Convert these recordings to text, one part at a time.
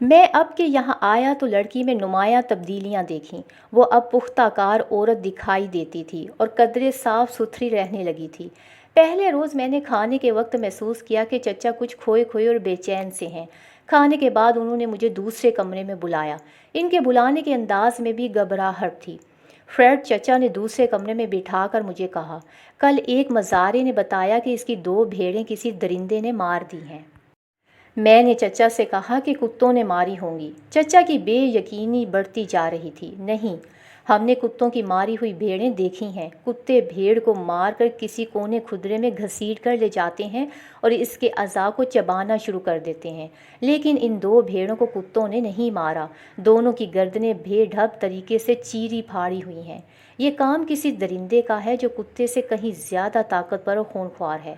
میں اب کے یہاں آیا تو لڑکی میں نمایاں تبدیلیاں دیکھیں۔ وہ اب پختہ کار عورت دکھائی دیتی تھی اور قدرے صاف ستھری رہنے لگی تھی۔ پہلے روز میں نے کھانے کے وقت محسوس کیا کہ چچا کچھ کھوئے کھوئے اور بے چین سے ہیں۔ کھانے کے بعد انہوں نے مجھے دوسرے کمرے میں بلایا۔ ان کے بلانے کے انداز میں بھی گھبراہٹ تھی۔ فریڈ، چچا نے دوسرے کمرے میں بٹھا کر مجھے کہا، کل ایک مزارے نے بتایا کہ اس کی 2 بھیڑیں کسی درندے نے مار دی ہیں۔ میں نے چچا سے کہا کہ کتوں نے ماری ہوں گی۔ چچا کی بے یقینی بڑھتی جا رہی تھی۔ نہیں، ہم نے کتوں کی ماری ہوئی بھیڑیں دیکھی ہیں۔ کتے بھیڑ کو مار کر کسی کونے کھدرے میں گھسیٹ کر لے جاتے ہیں اور اس کے اعضاء کو چبانا شروع کر دیتے ہیں، لیکن ان 2 بھیڑوں کو کتوں نے نہیں مارا۔ دونوں کی گردنیں بے ڈھب طریقے سے چیری پھاڑی ہوئی ہیں۔ یہ کام کسی درندے کا ہے جو کتے سے کہیں زیادہ طاقتور اور خونخوار ہے۔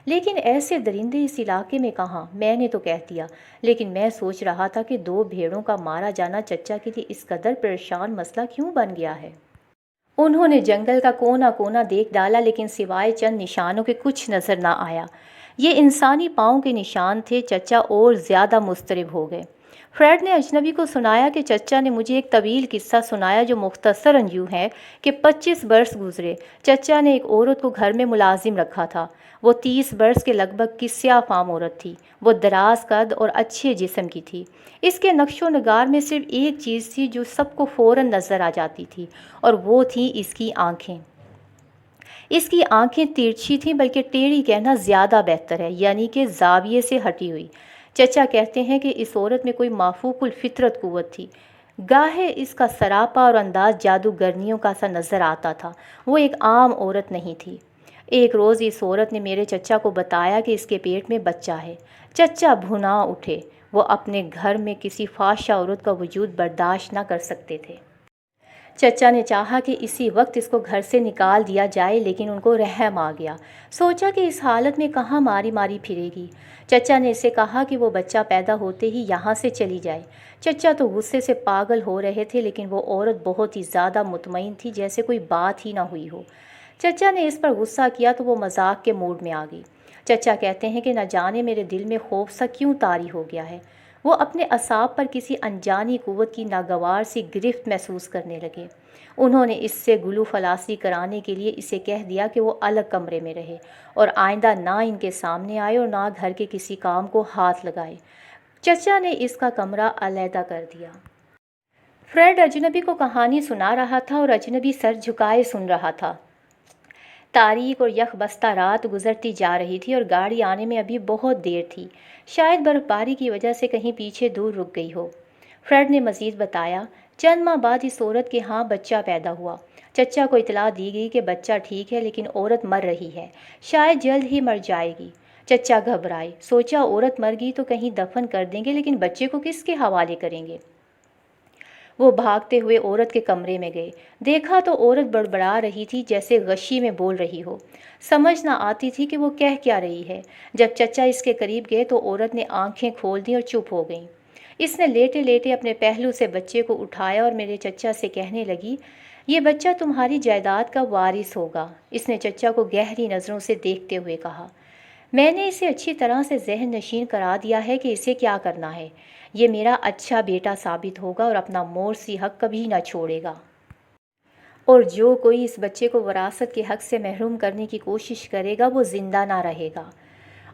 لیکن ایسے درندے اس علاقے میں کہاں؟ میں نے تو کہہ دیا، لیکن میں سوچ رہا تھا کہ 2 بھیڑوں کا مارا جانا چچا کے لیے اس قدر پریشان مسئلہ کیوں بن گیا ہے۔ انہوں نے جنگل کا کونا کونا دیکھ ڈالا، لیکن سوائے چند نشانوں کے کچھ نظر نہ آیا۔ یہ انسانی پاؤں کے نشان تھے۔ چچا اور زیادہ مضطرب ہو گئے۔ فریڈ نے اجنبی کو سنایا کہ چچا نے مجھے ایک طویل قصہ سنایا جو مختصراً یوں ہے کہ 25 برس گزرے۔ چچا نے ایک عورت کو گھر میں ملازم رکھا تھا۔ وہ 30 برس کے لگ بھگ کی سیاہ فام عورت تھی۔ وہ دراز قد اور اچھے جسم کی تھی۔ اس کے نقش و نگار میں صرف ایک چیز تھی جو سب کو فوراً نظر آ جاتی تھی، اور وہ تھیں اس کی آنکھیں۔ اس کی آنکھیں ترچھی تھیں، بلکہ ٹیڑھی کہنا زیادہ بہتر ہے، یعنی کہ زاویے سے ہٹی ہوئی۔ چچا کہتے ہیں کہ اس عورت میں کوئی مافوق الفطرت قوت تھی۔ گاہے اس کا سراپا اور انداز جادوگرنیوں کا سا نظر آتا تھا۔ وہ ایک عام عورت نہیں تھی۔ ایک روز اس عورت نے میرے چچا کو بتایا کہ اس کے پیٹ میں بچہ ہے۔ چچا بھنا اٹھے۔ وہ اپنے گھر میں کسی فحشہ عورت کا وجود برداشت نہ کر سکتے تھے۔ چچا نے چاہا کہ اسی وقت اس کو گھر سے نکال دیا جائے، لیکن ان کو رحم آ گیا۔ سوچا کہ اس حالت میں کہاں ماری ماری پھرے گی۔ چچا نے اسے کہا کہ وہ بچہ پیدا ہوتے ہی یہاں سے چلی جائے۔ چچا تو غصے سے پاگل ہو رہے تھے، لیکن وہ عورت بہت ہی زیادہ مطمئن تھی، جیسے کوئی بات ہی نہ ہوئی ہو۔ چچا نے اس پر غصہ کیا تو وہ مذاق کے موڈ میں آ گئی۔ چچا کہتے ہیں کہ نہ جانے میرے دل میں خوف سا کیوں طاری ہو گیا ہے۔ وہ اپنے اعصاب پر کسی انجانی قوت کی ناگوار سی گرفت محسوس کرنے لگے۔ انہوں نے اس سے گلو فلاسی کرانے کے لیے اسے کہہ دیا کہ وہ الگ کمرے میں رہے اور آئندہ نہ ان کے سامنے آئے اور نہ گھر کے کسی کام کو ہاتھ لگائے۔ چچا نے اس کا کمرہ علیحدہ کر دیا۔ فریڈ اجنبی کو کہانی سنا رہا تھا اور اجنبی سر جھکائے سن رہا تھا۔ تاریک اور یک بستہ رات گزرتی جا رہی تھی اور گاڑی آنے میں ابھی بہت دیر تھی۔ شاید برف باری کی وجہ سے کہیں پیچھے دور رک گئی ہو۔ فریڈ نے مزید بتایا، چند ماہ بعد اس عورت کے ہاں بچہ پیدا ہوا۔ چچا کو اطلاع دی گئی کہ بچہ ٹھیک ہے، لیکن عورت مر رہی ہے، شاید جلد ہی مر جائے گی۔ چچا گھبرائے۔ سوچا عورت مر گئی تو کہیں دفن کر دیں گے، لیکن بچے کو کس کے حوالے کریں گے؟ وہ بھاگتے ہوئے عورت کے کمرے میں گئے۔ دیکھا تو عورت بڑبڑا رہی تھی، جیسے غشی میں بول رہی ہو۔ سمجھ نہ آتی تھی کہ وہ کہہ کیا رہی ہے۔ جب چچا اس کے قریب گئے تو عورت نے آنکھیں کھول دیں اور چپ ہو گئیں۔ اس نے لیٹے لیٹے اپنے پہلو سے بچے کو اٹھایا اور میرے چچا سے کہنے لگی، یہ بچہ تمہاری جائیداد کا وارث ہوگا۔ اس نے چچا کو گہری نظروں سے دیکھتے ہوئے کہا، میں نے اسے اچھی طرح سے ذہن نشین کرا دیا ہے کہ اسے کیا کرنا ہے۔ یہ میرا اچھا بیٹا ثابت ہوگا اور اپنا مورثی حق کبھی نہ چھوڑے گا۔ اور جو کوئی اس بچے کو وراثت کے حق سے محروم کرنے کی کوشش کرے گا وہ زندہ نہ رہے گا۔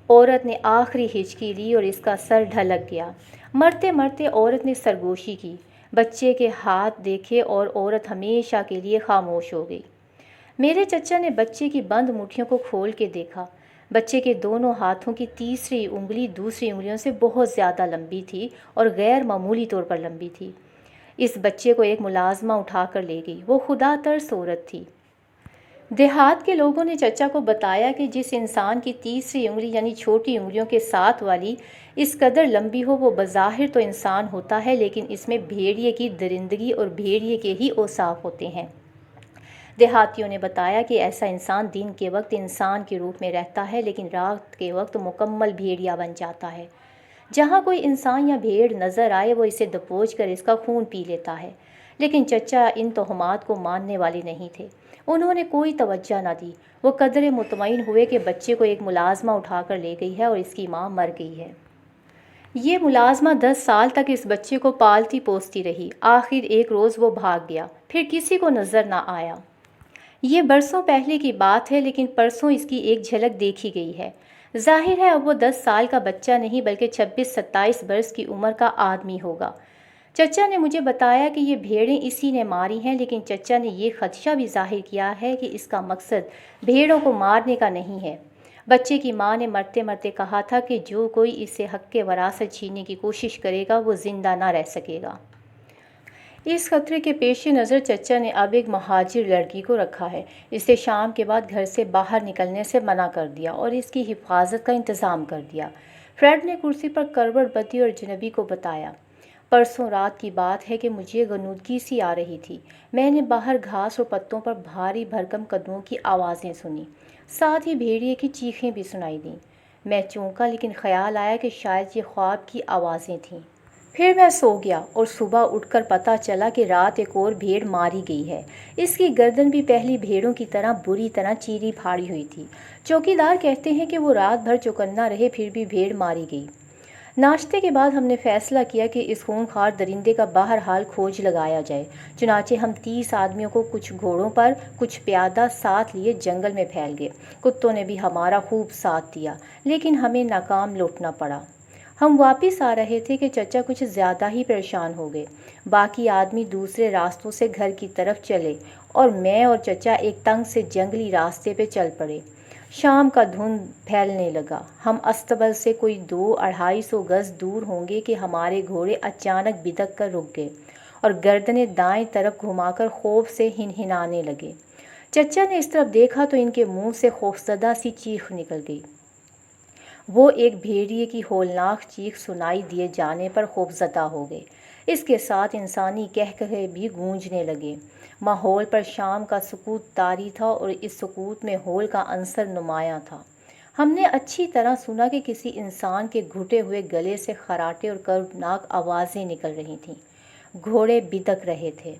عورت نے آخری ہچکی لی اور اس کا سر ڈھلک گیا۔ مرتے مرتے عورت نے سرگوشی کی، بچے کے ہاتھ دیکھے اور عورت ہمیشہ کے لیے خاموش ہو گئی۔ میرے چچا نے بچے کی بند مٹھیوں کو کھول کے دیکھا۔ بچے کے دونوں ہاتھوں کی تیسری انگلی دوسری انگلیوں سے بہت زیادہ لمبی تھی اور غیر معمولی طور پر لمبی تھی۔ اس بچے کو ایک ملازمہ اٹھا کر لے گئی۔ وہ خدا ترس عورت تھی۔ دیہات کے لوگوں نے چچا کو بتایا کہ جس انسان کی تیسری انگلی یعنی چھوٹی انگلیوں کے ساتھ والی اس قدر لمبی ہو وہ بظاہر تو انسان ہوتا ہے، لیکن اس میں بھیڑیے کی درندگی اور بھیڑیے کے ہی اوصاف ہوتے ہیں۔ دیہاتیوں نے بتایا کہ ایسا انسان دن کے وقت انسان کے روپ میں رہتا ہے، لیکن رات کے وقت مکمل بھیڑیا بن جاتا ہے۔ جہاں کوئی انسان یا بھیڑ نظر آئے وہ اسے دبوچ کر اس کا خون پی لیتا ہے۔ لیکن چچا ان تہمات کو ماننے والے نہیں تھے۔ انہوں نے کوئی توجہ نہ دی۔ وہ قدرے مطمئن ہوئے کہ بچے کو ایک ملازمہ اٹھا کر لے گئی ہے اور اس کی ماں مر گئی ہے۔ یہ ملازمہ 10 سال تک اس بچے کو پالتی پوستی رہی۔ آخر ایک روز وہ بھاگ گیا، پھر کسی کو نظر نہ آیا۔ یہ برسوں پہلے کی بات ہے، لیکن پرسوں اس کی ایک جھلک دیکھی گئی ہے۔ ظاہر ہے اب وہ 10 سال کا بچہ نہیں بلکہ 26-27 برس کی عمر کا آدمی ہوگا۔ چچا نے مجھے بتایا کہ یہ بھیڑیں اسی نے ماری ہیں، لیکن چچا نے یہ خدشہ بھی ظاہر کیا ہے کہ اس کا مقصد بھیڑوں کو مارنے کا نہیں ہے۔ بچے کی ماں نے مرتے مرتے کہا تھا کہ جو کوئی اسے حق وراثت چھیننے کی کوشش کرے گا وہ زندہ نہ رہ سکے گا۔ اس خطرے کے پیش نظر چچا نے اب ایک مہاجر لڑکی کو رکھا ہے۔ اسے شام کے بعد گھر سے باہر نکلنے سے منع کر دیا اور اس کی حفاظت کا انتظام کر دیا۔ فریڈ نے کرسی پر کروٹ بدی اور اجنبی کو بتایا، پرسوں رات کی بات ہے کہ مجھے غنودگی سی آ رہی تھی۔ میں نے باہر گھاس اور پتوں پر بھاری بھرکم قدموں کی آوازیں سنیں، ساتھ ہی بھیڑیے کی چیخیں بھی سنائی دیں۔ میں چونکا، لیکن خیال آیا کہ شاید یہ خواب کی آوازیں تھیں۔ پھر میں سو گیا اور صبح اٹھ کر پتہ چلا کہ رات ایک اور بھیڑ ماری گئی ہے۔ اس کی گردن بھی پہلی بھیڑوں کی طرح بری طرح چیری پھاڑی ہوئی تھی۔ چوکیدار کہتے ہیں کہ وہ رات بھر چوکنا رہے پھر بھی بھیڑ ماری گئی۔ ناشتے کے بعد ہم نے فیصلہ کیا کہ اس خونخوار درندے کا بہرحال کھوج لگایا جائے۔ چنانچہ ہم 30 آدمیوں کو کچھ گھوڑوں پر کچھ پیادہ ساتھ لیے جنگل میں پھیل گئے۔ کتوں نے بھی ہمارا خوب ساتھ دیا، لیکن ہمیں ناکام لوٹنا پڑا۔ ہم واپس آ رہے تھے کہ چچا کچھ زیادہ ہی پریشان ہو گئے۔ باقی آدمی دوسرے راستوں سے گھر کی طرف چلے اور میں اور چچا ایک تنگ سے جنگلی راستے پہ چل پڑے۔ شام کا دھند پھیلنے لگا۔ ہم استبل سے کوئی 200-250 گز دور ہوں گے کہ ہمارے گھوڑے اچانک بدک کر رک گئے اور گردنیں دائیں طرف گھما کر خوف سے ہنہنانے لگے۔ چچا نے اس طرف دیکھا تو ان کے منہ سے خوفزدہ سی چیخ نکل گئی۔ وہ ایک بھیڑیے کی ہولناک چیخ سنائی دیے جانے پر خوفزدہ ہو گئے۔ اس کے ساتھ انسانی قہقہے بھی گونجنے لگے۔ ماحول پر شام کا سکوت طاری تھا اور اس سکوت میں ہول کا عنصر نمایاں تھا۔ ہم نے اچھی طرح سنا کہ کسی انسان کے گھٹے ہوئے گلے سے خراٹے اور کربناک آوازیں نکل رہی تھیں۔ گھوڑے بدک رہے تھے۔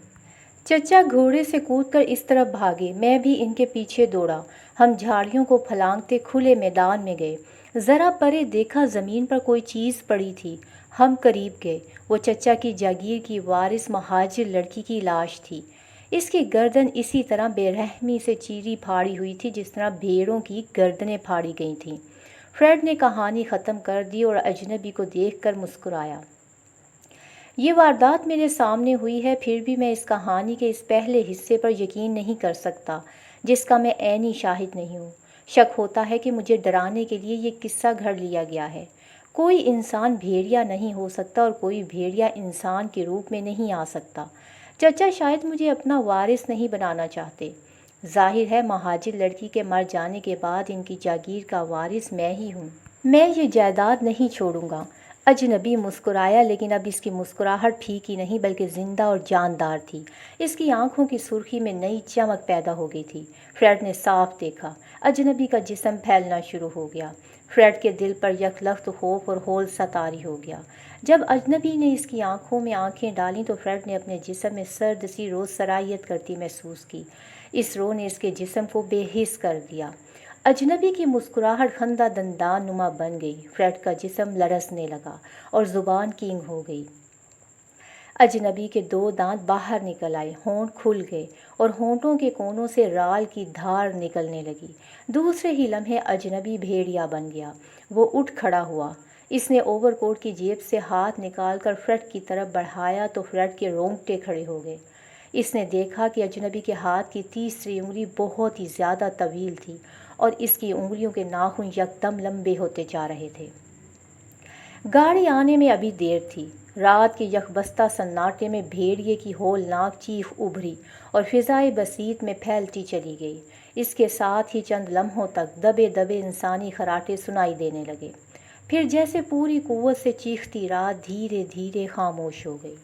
چچا گھوڑے سے کود کر اس طرف بھاگے، میں بھی ان کے پیچھے دوڑا۔ ہم جھاڑیوں کو پھلانگتے کھلے میدان میں گئے۔ ذرا پرے دیکھا زمین پر کوئی چیز پڑی تھی۔ ہم قریب گئے۔ وہ چچا کی جاگیر کی وارث مہاجر لڑکی کی لاش تھی۔ اس کی گردن اسی طرح بے رحمی سے چیری پھاڑی ہوئی تھی جس طرح بھیڑوں کی گردنیں پھاڑی گئی تھیں۔ فریڈ نے کہانی ختم کر دی اور اجنبی کو دیکھ کر مسکرایا۔ یہ واردات میرے سامنے ہوئی ہے، پھر بھی میں اس کہانی کے اس پہلے حصے پر یقین نہیں کر سکتا جس کا میں عینی شاہد نہیں ہوں۔ شک ہوتا ہے کہ مجھے ڈرانے کے لیے یہ قصہ گھڑ لیا گیا ہے۔ کوئی انسان بھیڑیا نہیں ہو سکتا اور کوئی بھیڑیا انسان کے روپ میں نہیں آ سکتا۔ چچا شاید مجھے اپنا وارث نہیں بنانا چاہتے۔ ظاہر ہے مہاجر لڑکی کے مر جانے کے بعد ان کی جاگیر کا وارث میں ہی ہوں۔ میں یہ جائیداد نہیں چھوڑوں گا۔ اجنبی مسکرایا، لیکن اب اس کی مسکراہٹ پھیکی نہیں بلکہ زندہ اور جاندار تھی۔ اس کی آنکھوں کی سرخی میں نئی چمک پیدا ہو گئی تھی۔ فریڈ نے صاف دیکھا، اجنبی کا جسم پھیلنا شروع ہو گیا۔ فریڈ کے دل پر یکلخت خوف اور ہول سا طاری ہو گیا۔ جب اجنبی نے اس کی آنکھوں میں آنکھیں ڈالیں تو فریڈ نے اپنے جسم میں سرد سی روح سرایت کرتی محسوس کی۔ اس روح نے اس کے جسم کو بے حس کر دیا۔ اجنبی کی مسکراہٹ خندہ دندان نما بن گئی۔ فریڈ کا جسم لرزنے لگا اور زبان کینگ ہو گئی۔ اجنبی کے 2 دانت باہر نکل آئے، ہونٹ کھل گئے اور ہونٹوں کے کونوں سے رال کی دھار نکلنے لگی۔ دوسرے ہی لمحے اجنبی بھیڑیا بن گیا۔ وہ اٹھ کھڑا ہوا۔ اس نے اوور کوٹ کی جیب سے ہاتھ نکال کر فریڈ کی طرف بڑھایا تو فریڈ کے رونگٹے کھڑے ہو گئے۔ اس نے دیکھا کہ اجنبی کے ہاتھ کی تیسری انگلی بہت ہی زیادہ طویل تھی اور اس کی انگلیوں کے ناخن یکدم لمبے ہوتے جا رہے تھے۔ گاڑی آنے میں ابھی دیر تھی۔ رات کے یکبستہ سناٹے میں بھیڑیے کی ہولناک چیخ ابھری اور فضائے بسیط میں پھیلتی چلی گئی۔ اس کے ساتھ ہی چند لمحوں تک دبے دبے انسانی خراٹے سنائی دینے لگے، پھر جیسے پوری قوت سے چیختی رات دھیرے دھیرے خاموش ہو گئی۔